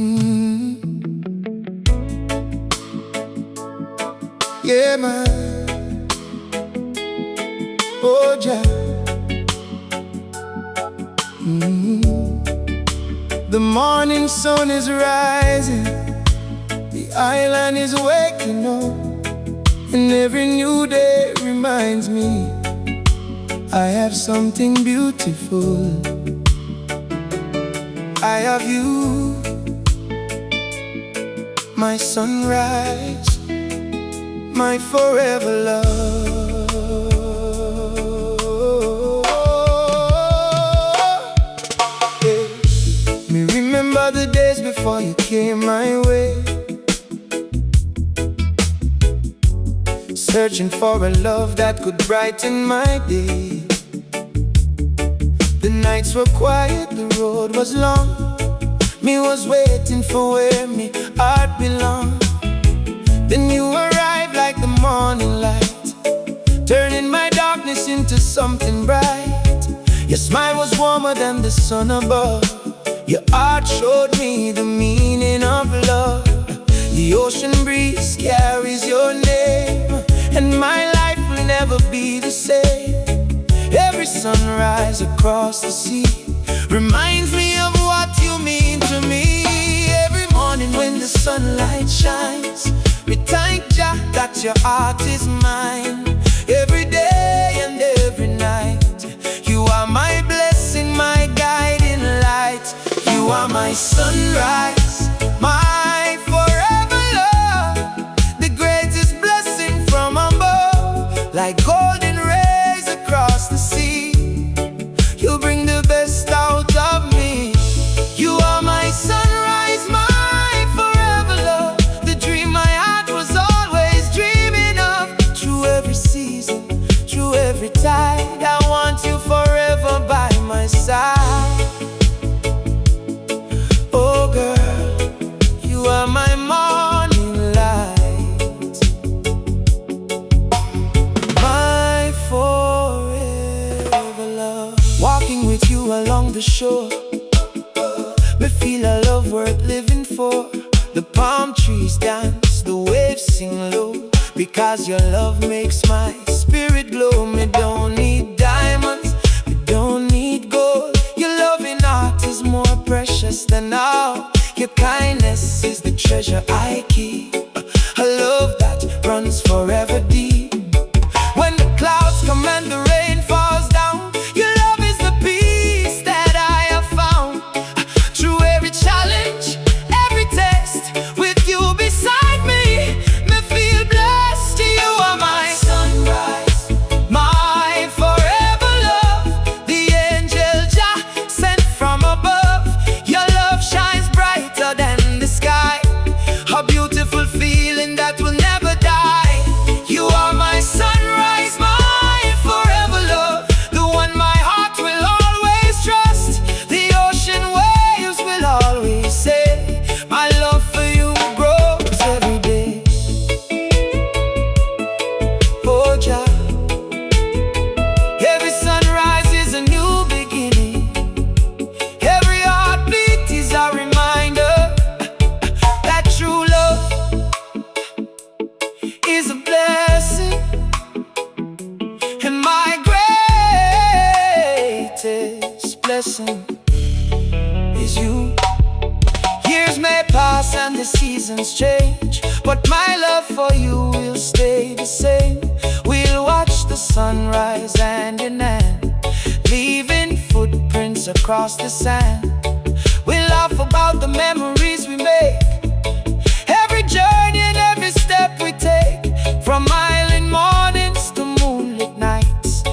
Mm. Yeah, man. Oh, Jah. The morning sun is rising, the island is waking up, and every new day reminds me I have something beautiful. I have you, my sunrise, my forever love. Yeah. Me remember the days before you came my way, searching for a love that could brighten my day. The nights were quiet, the road was long. Me was waiting for where me heart belonged. Then you arrived like the morning light, turning my darkness into something bright. Your smile was warmer than the sun above. Your heart showed me the meaning of love. The ocean breeze carries your name, and my life will never be the same. Every sunrise across the sea reminds me of what you mean to me. Every morning when the sunlight shines, we thank Jah that your heart is mine. Every day and every night, you are my blessing, my guiding light. You are my sunrise, my forever love, the greatest blessing from above. Like golden rays across the sea, you bring the best out of me. You are my sunrise, my forever love, the dream my heart was always dreaming of. Through every season, through every tide, I want you forever by my side. Oh girl, you are my morning light, my forever love. Walking with you along the shore, we feel a love worth living for. The palm trees dance, the waves sing low, because your love makes my spirit glow. Me don't need diamonds, me don't need gold. Your loving heart is more precious than all. Your kindness is the treasure I keep, a love that runs forever deep. When the clouds come and the rain falls down, your love is the peace that I have found. Through every challenge, every test, with you beside me, me feel blessed. You are my sunrise, my forever love, the angel Jah sent from above. Your love shines brighter than the sky, a beautiful feeling that will never die. You are my sunrise, my forever love, the one my heart will always trust. The ocean waves will always say, my love for you grows every day. Oh Jah, every sunrise is a new beginning. Every heartbeat is a reminder that true love is a blessing, and my greatest blessing is you. Years may pass and the seasons change, but my love for you will stay the same. We'll watch the sunrise hand in hand, leaving footprints across the sand. We'll laugh about the memories we make, every journey and every step we take. From island mornings to moonlit nights,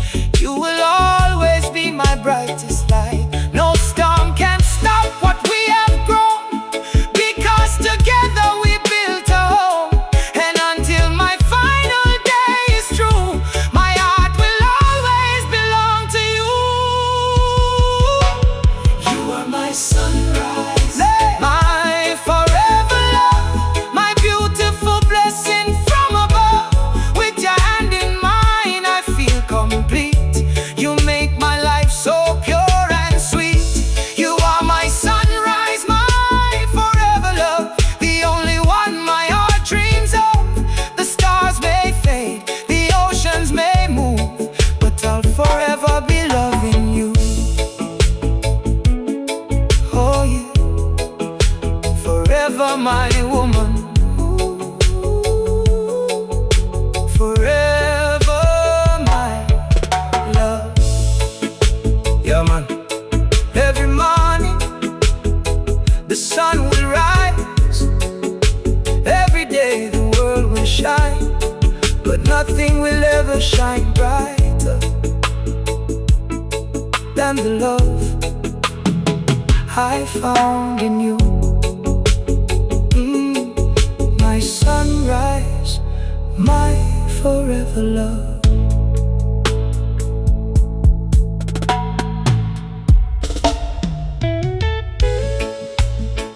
you will always be my brightest light. No storm can stop what we have grown, because together we built a home. And until my final day is true, my heart will always belong to you. You are my sunrise, my forever love, my beautiful blessing from above. With your hand in mine, I feel complete. You make my life so pure and sweet. You are my sunrise, my forever forever my woman. Forever my love. Yeah, man. Every morning the sun will rise. Every day the world will shine, but nothing will ever shine brighter than the love I found in you. My sunrise, my forever love.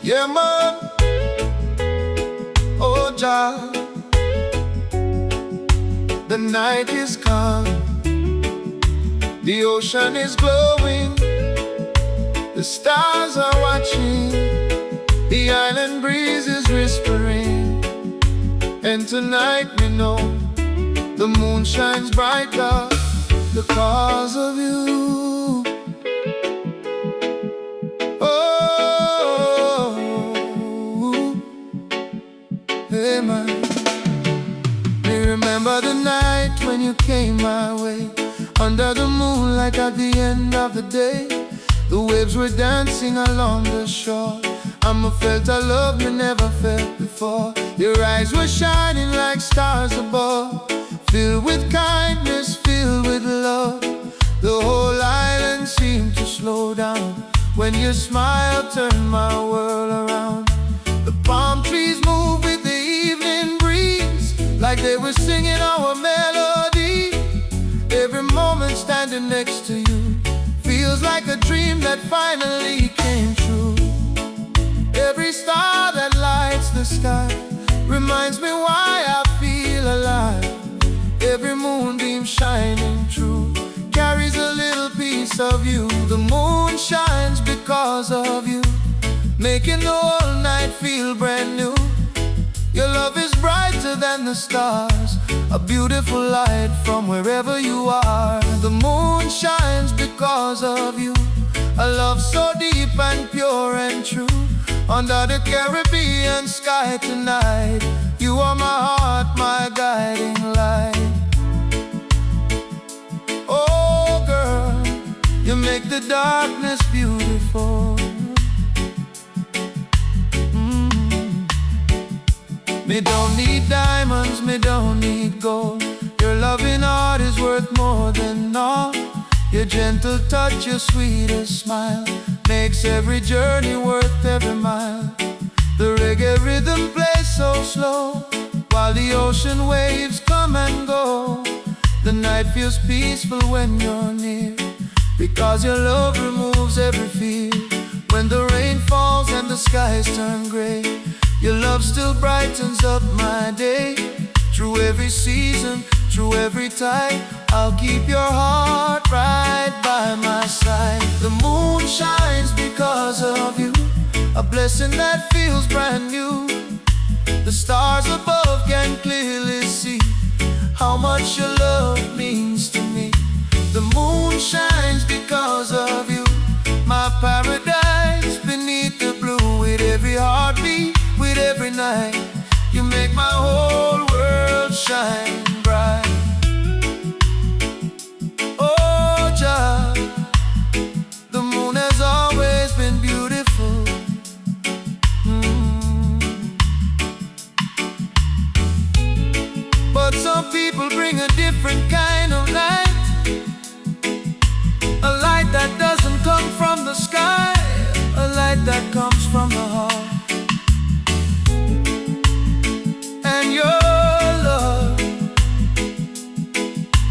Yeah, man. Oh, Jah, the night is calm, the ocean is glowing, the stars are watching, the island breeze is whispering. And tonight we know the moon shines brighter because of you. Oh, hey man, me remember the night when you came my way, under the moonlight at the end of the day. The waves were dancing along the shore. Felt a love you never felt before. Your eyes were shining like stars above, filled with kindness, filled with love. The whole island seemed to slow down when your smile turned my world around. The palm trees moved with the evening breeze, like they were singing our melody. Every moment standing next to you feels like a dream that finally came true. Every star that lights the sky reminds me why I feel alive. Every moonbeam shining true carries a little piece of you. The moon shines because of you, making the whole night feel brand new. Your love is brighter than the stars, a beautiful light from wherever you are. The moon shines because of you, a love so deep and pure and true. Under the Caribbean sky tonight, you are my heart, my guiding light. Oh girl, you make the darkness beautiful. Me don't need diamonds, me don't need gold. Your loving heart is worth more than all. Your gentle touch, your sweetest smile makes every journey worth every mile. The reggae rhythm plays so slow, while the ocean waves come and go. The night feels peaceful when you're near, because your love removes every fear. When the rain falls and the skies turn gray, your love still brightens up my day. Through every season, through every tide, I'll keep your heart right by my side. The moon shines because of you, a blessing that feels brand new. The stars above can clearly see how much your love means to me. The moon shines because of you, my paradise beneath the blue. With every heartbeat, with every night, you make my whole world shine bright. Oh Jah, the moon has always been beautiful. But some people bring a different kind of light, a light that doesn't come from the sky, a light that comes from the heart. And your love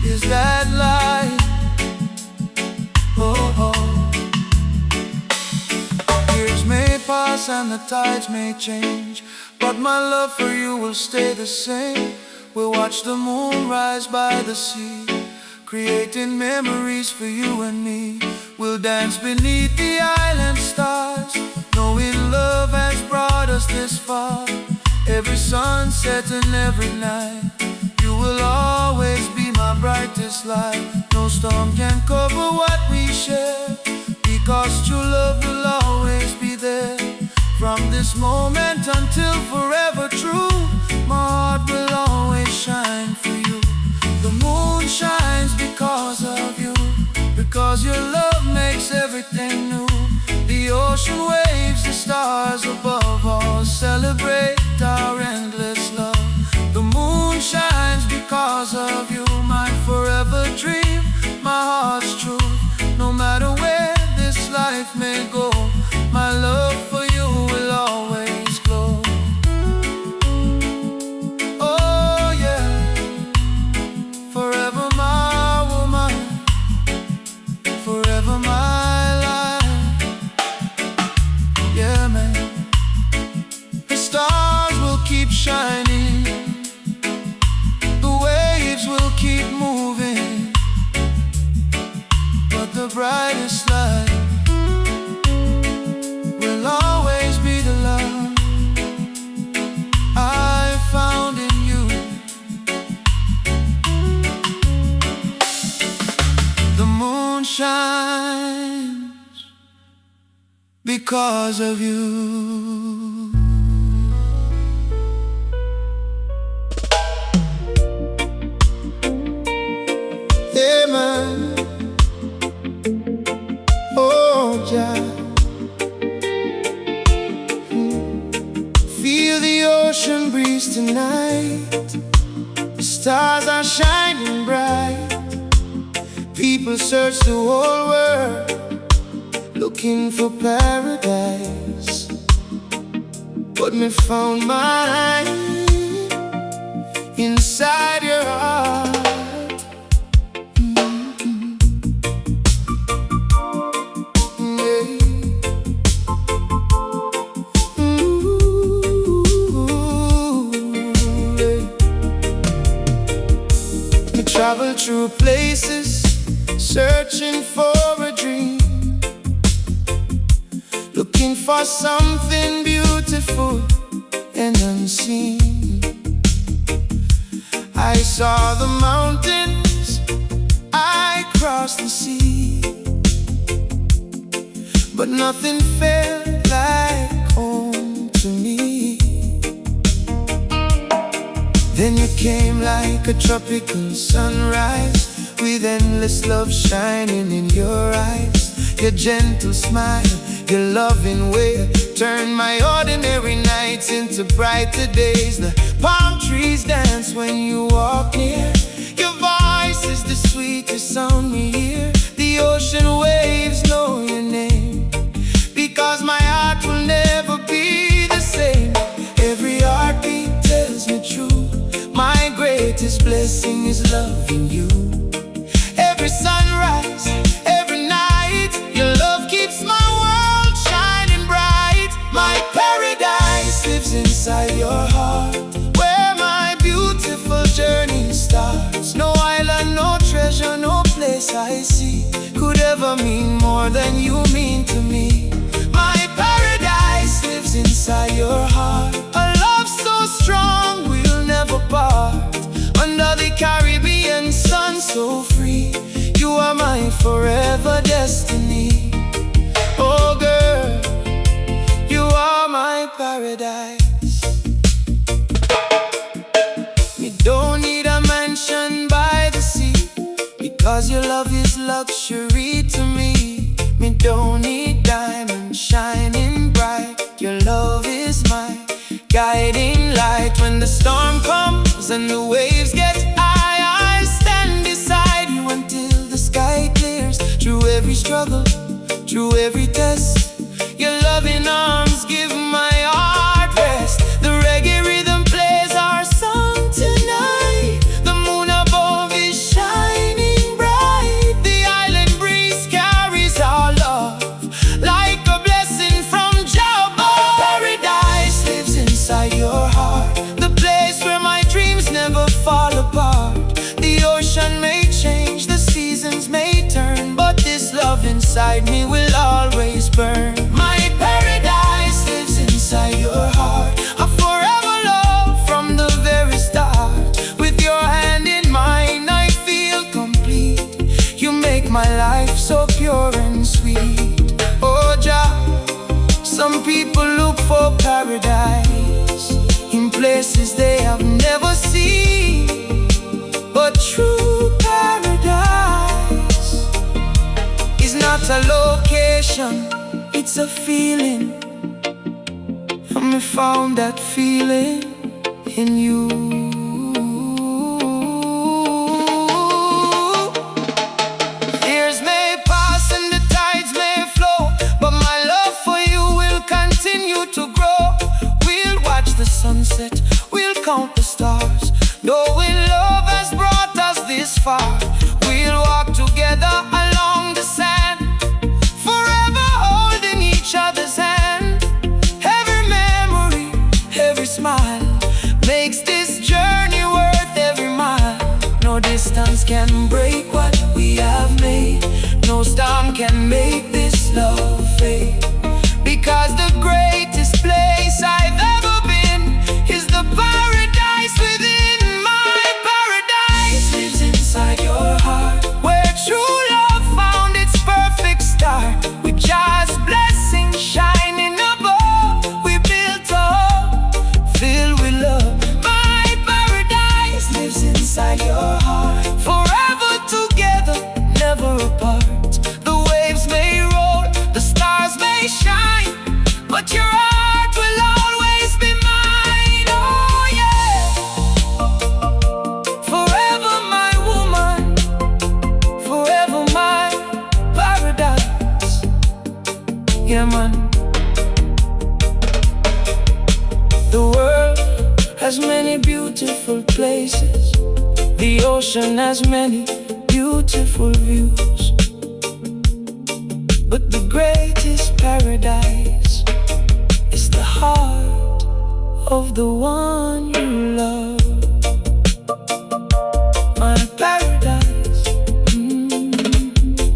is that light. Oh, oh. Years may pass and the tides may change, but my love for you will stay the same. We'll watch the moon rise by the sea, creating memories for you and me. We'll dance beneath the island stars, knowing love has brought us this far. Every sunset and every night, you will always be my brightest light. No storm can cover what we share, because true love will always be there. From this moment until forever true. My heart will always shine for you. The moon shines because of you, because your love makes everything new. The ocean waves, the stars above all celebrate our endless love. The moon shines because of you, my forever dream, my heart's truth. No matter where this life may go, my love for you will always glow. Oh yeah, forever my woman, forever my life. Yeah man, the stars will keep shining, the waves will keep moving, but the brightest light will always be the love I found in you. The moon shines because of you. Yeah man, oh yeah. Feel the ocean breeze tonight. The stars are shining bright. People search the whole world looking for paradise, but me found mine inside your heart. Travel through places, searching for a dream, looking for something beautiful and unseen. I saw the mountains, I crossed the sea, but nothing felt like home to me. Then you came like a tropical sunrise, with endless love shining in your eyes. Your gentle smile, your loving way, turned my ordinary nights into brighter days. The palm trees dance when you walk near. Your voice is the sweetest sound me hear. The ocean waves know your name, because my heart will never be the same. Every heartbeat tells me true, my greatest blessing is loving you. Every sunrise, every night, your love keeps my world shining bright. My paradise lives inside your heart, where my beautiful journey starts. No island, no treasure, no place I see could ever mean more than you mean to me. My paradise lives inside your heart, a love so strong we'll never part. Under the Caribbean sun so free, you are my forever destiny. Oh girl, you are my paradise. Me don't need a mansion by the sea, because your love is luxury to me. Me don't need diamonds shining bright, your love is my guiding light. When the storm comes and the waves get high, I stand beside you until the sky clears. Through every struggle, through every test, your loving arms give my heart rest. The reggae rhythm plays our song tonight. The moon above is shining bright. The island breeze carries our love like a blessing from Jah above. Paradise lives inside your heart, the place where my dreams never fall apart. The ocean may change, the seasons may turn, but this love inside me will always burn. My paradise lives inside your heart, a forever love from the very start. With your hand in mine, I feel complete. You make my life so pure and sweet. Oh Jah, some people look for paradise, places they have never seen. But true paradise is not a location, it's a feeling. And we found that feeling in you. Years may pass and the tides may flow, but my love for you will continue to grow. We'll watch the sunset, we'll count the stars, knowing love has brought us this far. We'll walk together along the sand, forever holding each other's hand. Every memory, every smile makes this journey worth every mile. No distance can break what we have made, no storm can make this love fade. Because the greatest place I've ever been is the paradise within. My paradise lives inside your heart, where true love found its perfect start. With God's blessings shining above, we built a home filled with love. My paradise lives inside your heart, forever together, never apart. The waves may roll, the stars may shine, but your heart will always be mine. Oh yeah, forever my woman, forever my paradise. Yeah man. The world has many beautiful places, the ocean has many beautiful views, but the greatest paradise is the heart of the one you love. My paradise,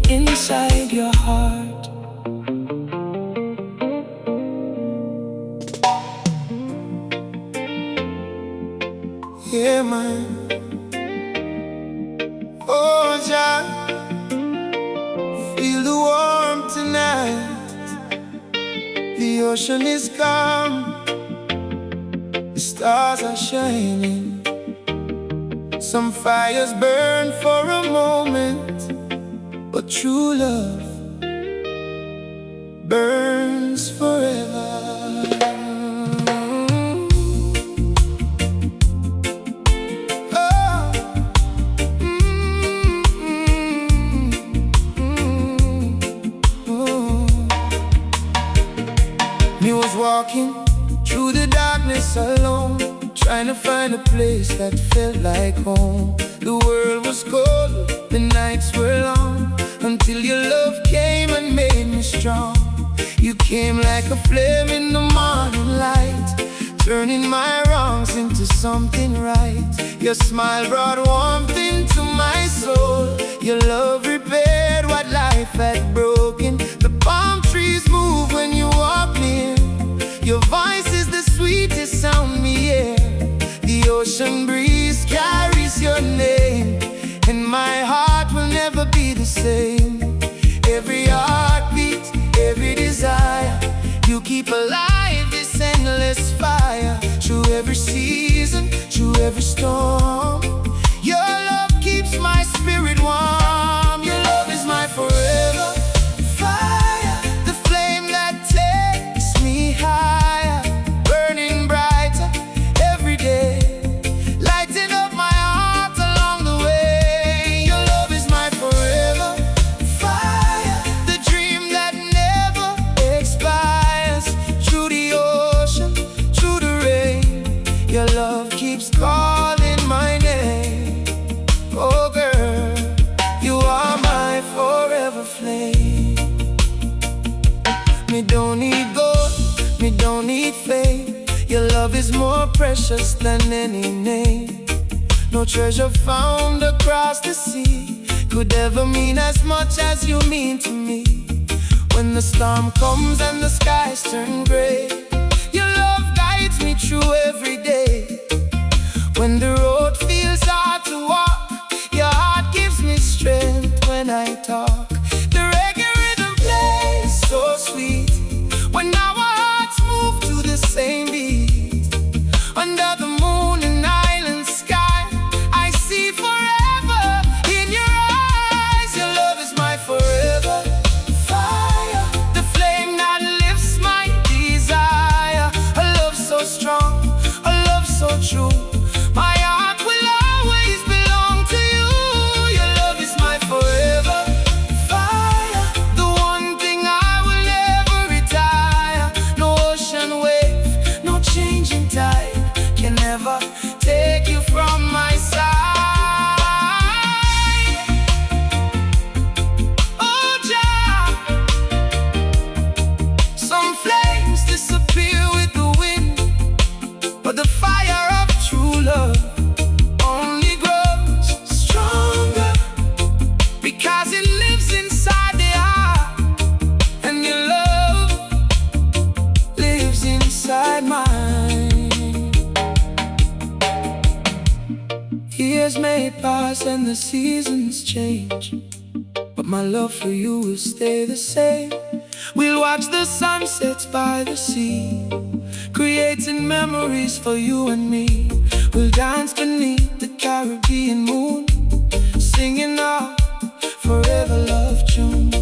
inside your heart. Yeah, man. Oh, Jah, feel the warmth tonight. The ocean is calm, the stars are shining. Some fires burn for a moment, but true love burns forever. Me was walking through the darkness alone, trying to find a place that felt like home. The world was cold, the nights were long, until your love came and made me strong. You came like a flame in the morning light, turning my wrongs into something right. Your smile brought warmth into my soul. Your love repaired what life had broken. The palm trees move when you walk near. Your voice is the sweetest sound me hear. The ocean breeze carries your name, and my heart will never be the same. Every heartbeat, every desire, you keep alive this endless fire. Through every season, through every storm, your love keeps my spirit warm. Your love is my forever fire, the flame that takes me higher, burning brighter every day, lighting up my heart along the way. Your love is my forever fire, the dream that never expires. Through the ocean, through the rain, your love keeps calling my name. Oh girl, you are my forever flame. Me don't need gold, me don't need fame. Your love is more precious than any name. No treasure found across the sea could ever mean as much as you mean to me. When the storm comes and the skies turn gray, your love guides me through every day. When the road feels hard to walk, your heart gives me strength when I talk. The reggae rhythm plays so sweet when our hearts move to the same beat. Under the inside mine. Years may pass and the seasons change, but my love for you will stay the same. We'll watch the sunsets by the sea, creating memories for you and me. We'll dance beneath the Caribbean moon, singing our forever love tune.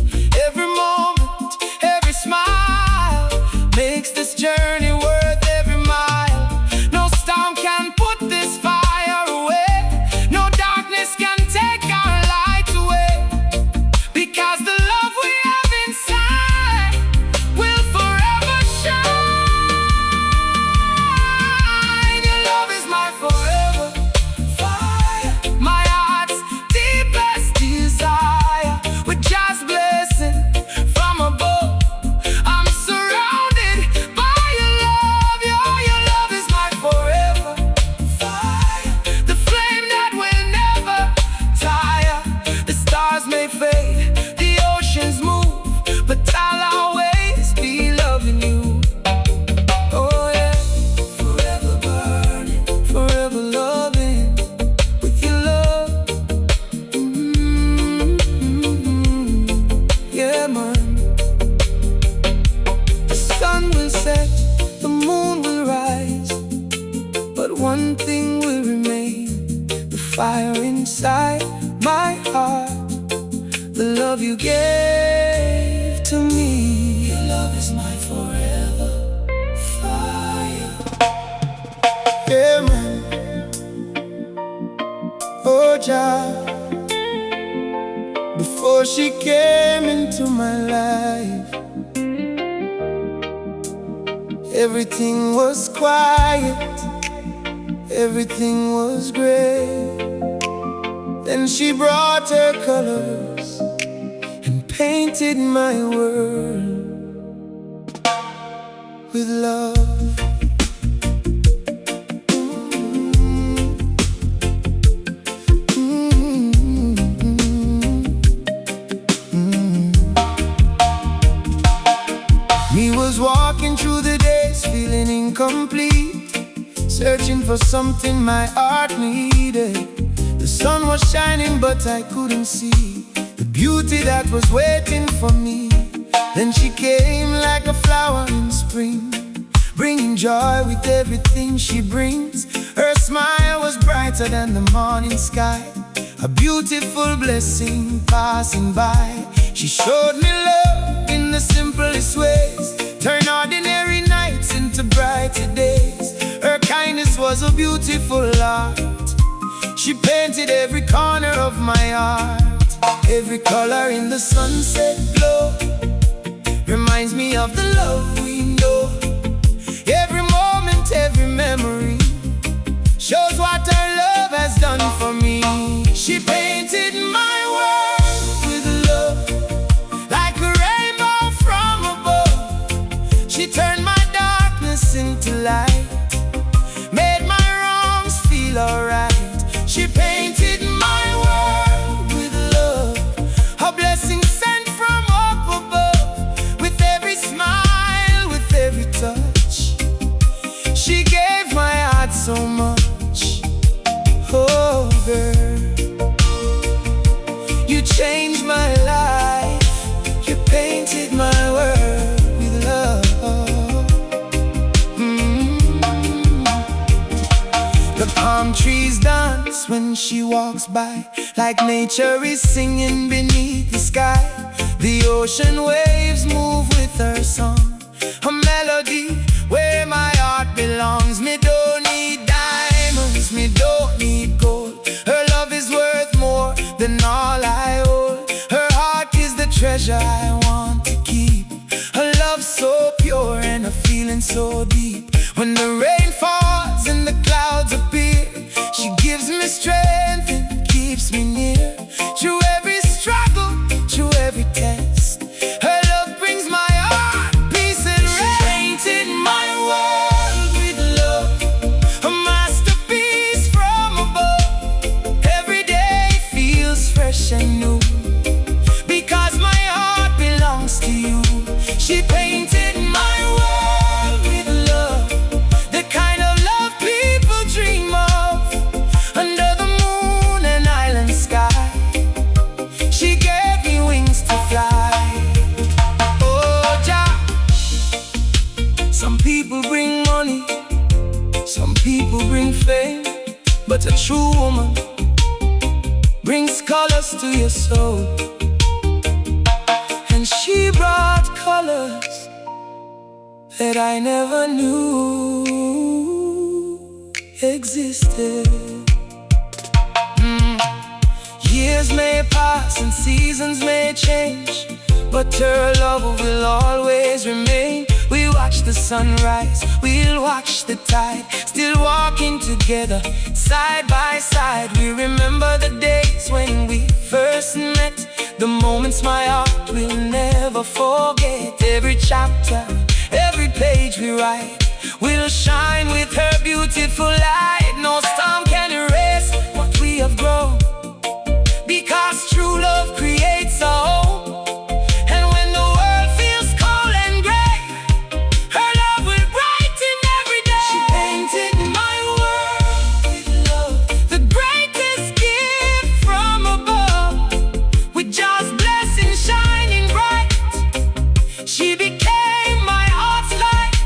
Every moment, every smile makes this journey worth every mile. No storm can put this fire away, no darkness can take our light away, because the love we have inside will forever shine. Your love is my forever fire, my heart's deepest desire. With just blessing from above, I'm surrounded by your love. Your love is my forever fire, the flame that will never tire. The stars may fade, the oceans move, but I'll always be loving you. Oh yeah, forever burning, forever loving with your love. Yeah, man. The sun will set, the moon will rise, but one thing will remain: the fire inside my heart, the love you gave to me. Your love is my forever fire. Yeah, man. Oh, Jah, before she came into my life, everything was quiet, everything was gray. Then she brought her colors and painted my world with love. Me was walking through the days feeling incomplete, searching for something my heart needed. The sun was shining but I couldn't see the beauty that was waiting for me. Then she came like a flower in spring, bringing joy with everything she brings. Her smile was brighter than the morning sky, a beautiful blessing passing by. She showed me love in the simplest ways, turn ordinary nights into brighter days. Her kindness was a beautiful art. She painted every corner of my heart. Every color in the sunset glow reminds me of the love we know. Every moment, every memory shows what her love has done for me. She painted my world with love, like a rainbow from above. She turned my darkness into light, made my wrongs feel alright. She painted my world with love, a blessing sent from up above. With every smile, with every touch, she gave my heart so much. Oh girl, you changed my life, you painted my world with love. The palm trees dance when she walks by, like nature is singing beneath the sky. The ocean waves move with her song, a melody where my heart belongs. Me don't need diamonds, me don't need gold. Her love is worth more than all I hold. Her heart is the treasure I want to keep, a love so pure and a feeling so deep. When the rain falls and the clouds appear, she gives me strength and keeps me near. Through every struggle, through every test, her love brings my heart peace and rest. She painted my world with love, a masterpiece from above. Every day feels fresh and new, because my heart belongs to you. She painted my world with love, Some people bring money, some people bring fame, but a true woman brings colors to your soul. And she brought colors that I never knew existed. Years may pass and seasons may change, but her love will always remain. We watch the sunrise, we'll watch the tide, still walking together, side by side. We remember the days when we first met, the moments my heart will never forget. Every chapter, every page we write will shine with her beautiful light. No storm can erase what we have grown, because true love creates a home. And when the world feels cold and gray, her love will brighten every day. She painted my world with love, the greatest gift from above, with just blessings shining bright. She became my heart's light.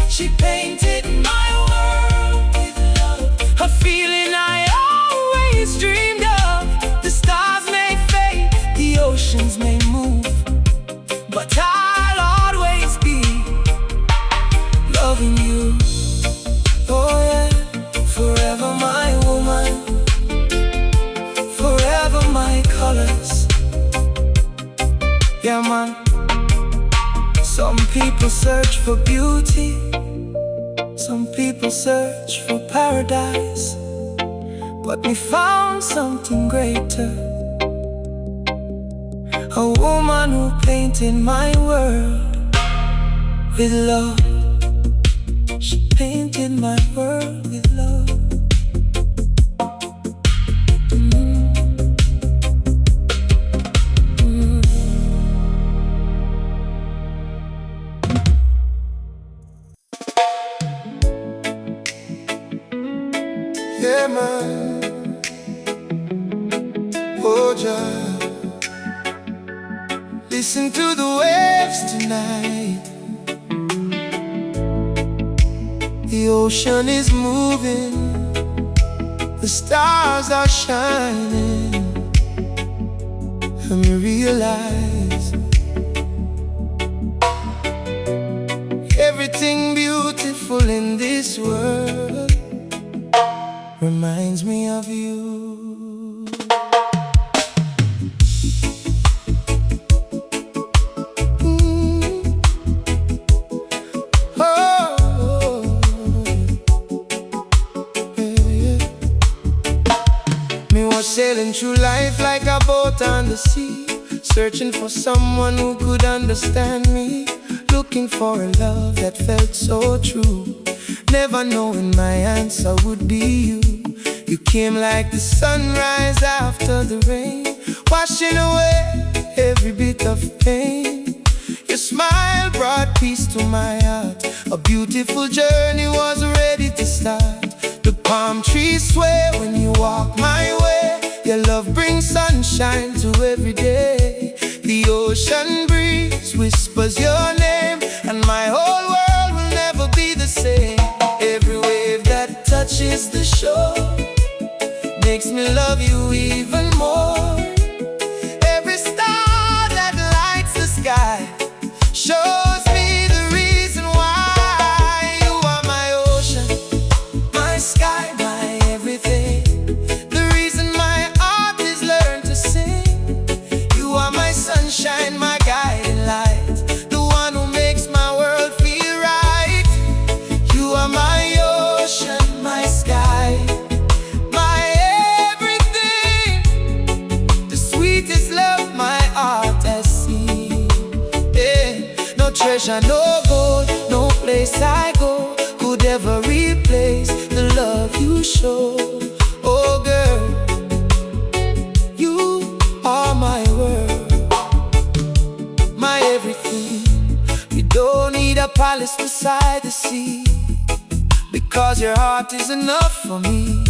She painted my world with love, a feeling I always dreamed of. The stars may fade, the oceans may move, but I'll always be loving you. Oh yeah, forever my woman, forever my colors. Yeah man, some people search for beauty, some people search for paradise, but we found something greater. A woman who painted my world with love. She painted my world with love. Yeah, man. Oh, Jah, listen to the waves tonight. The ocean is moving, the stars are shining, and you realize everything beautiful in this world reminds me of you. Sailing through life like a boat on the sea, searching for someone who could understand me, looking for a love that felt so true, never knowing my answer would be you. You came like the sunrise after the rain, washing away every bit of pain. Your smile brought peace to my heart, a beautiful journey was ready to start. The palm trees sway when you walk my way, your love brings sunshine to every day. The ocean breeze whispers your name, and my whole world will never be the same. Every wave that touches the shore makes me love you even more. Every star that lights the sky shows me the reason why. You are my ocean, my sky, my everything, the reason my heart is learned to sing. You are my sunshine, my guiding light, the one who makes my world feel right. You are my ocean, my sky, my everything, the sweetest love my heart has seen. Yeah. No treasure, no gold, no place I go could ever replace the love you show. Oh girl, you are my world, my everything. You don't need a palace beside the sea, because your heart is enough for me.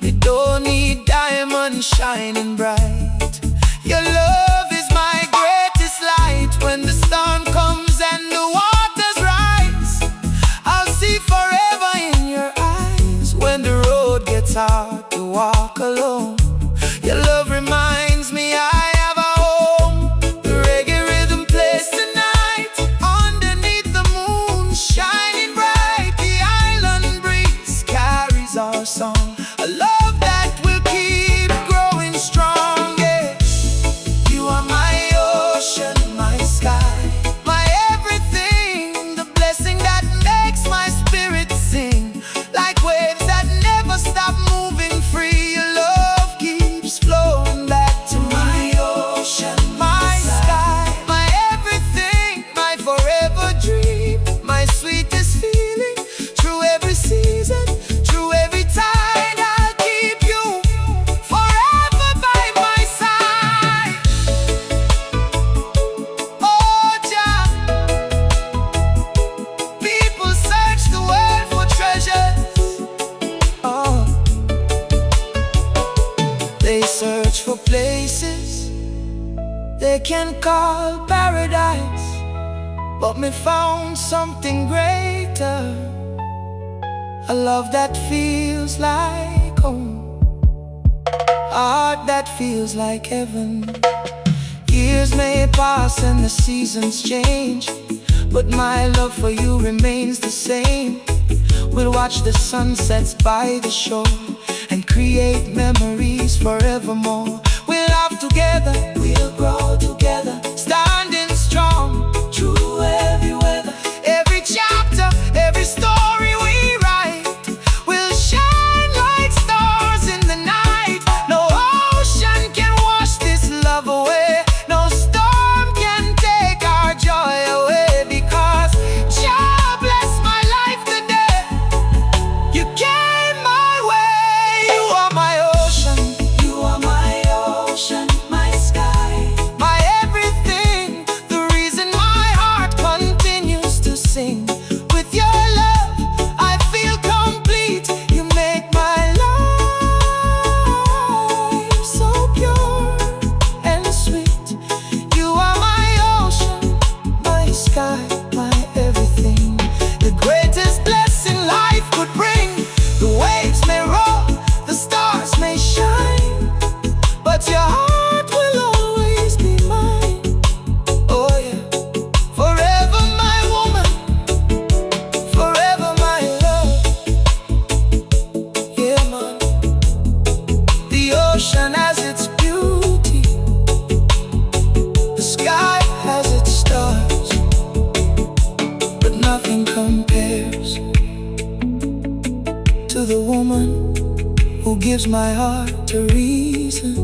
You don't need diamonds shining bright. Your love is my greatest light. When the storm comes and the waters rise, were places they can call paradise, but me found something greater, a love that feels like home, a heart that feels like heaven. Years may pass and the seasons change, but my love for you remains the same. We'll watch the sunsets by the shore and create memories forevermore. We'll laugh together, we'll grow together, standing strong through every weather. Every chapter, every story we write will shine like stars in the night. No ocean can wash this love away, no storm can take our joy away, because Jah bless my life today. You came my way. You are my ocean, you are my ocean, my sky, my everything, the reason my heart continues to sing. With your love I feel complete. You make my life so pure and sweet. You are my ocean, my sky, my everything, the greatest blessing life could bring. The waves may roll, the stars may shine, but your heart will always be mine. Oh yeah, forever my woman, forever my love. Yeah man, the ocean has its beauty, the sky has its stars, but nothing compares to the woman who gives my heart a reason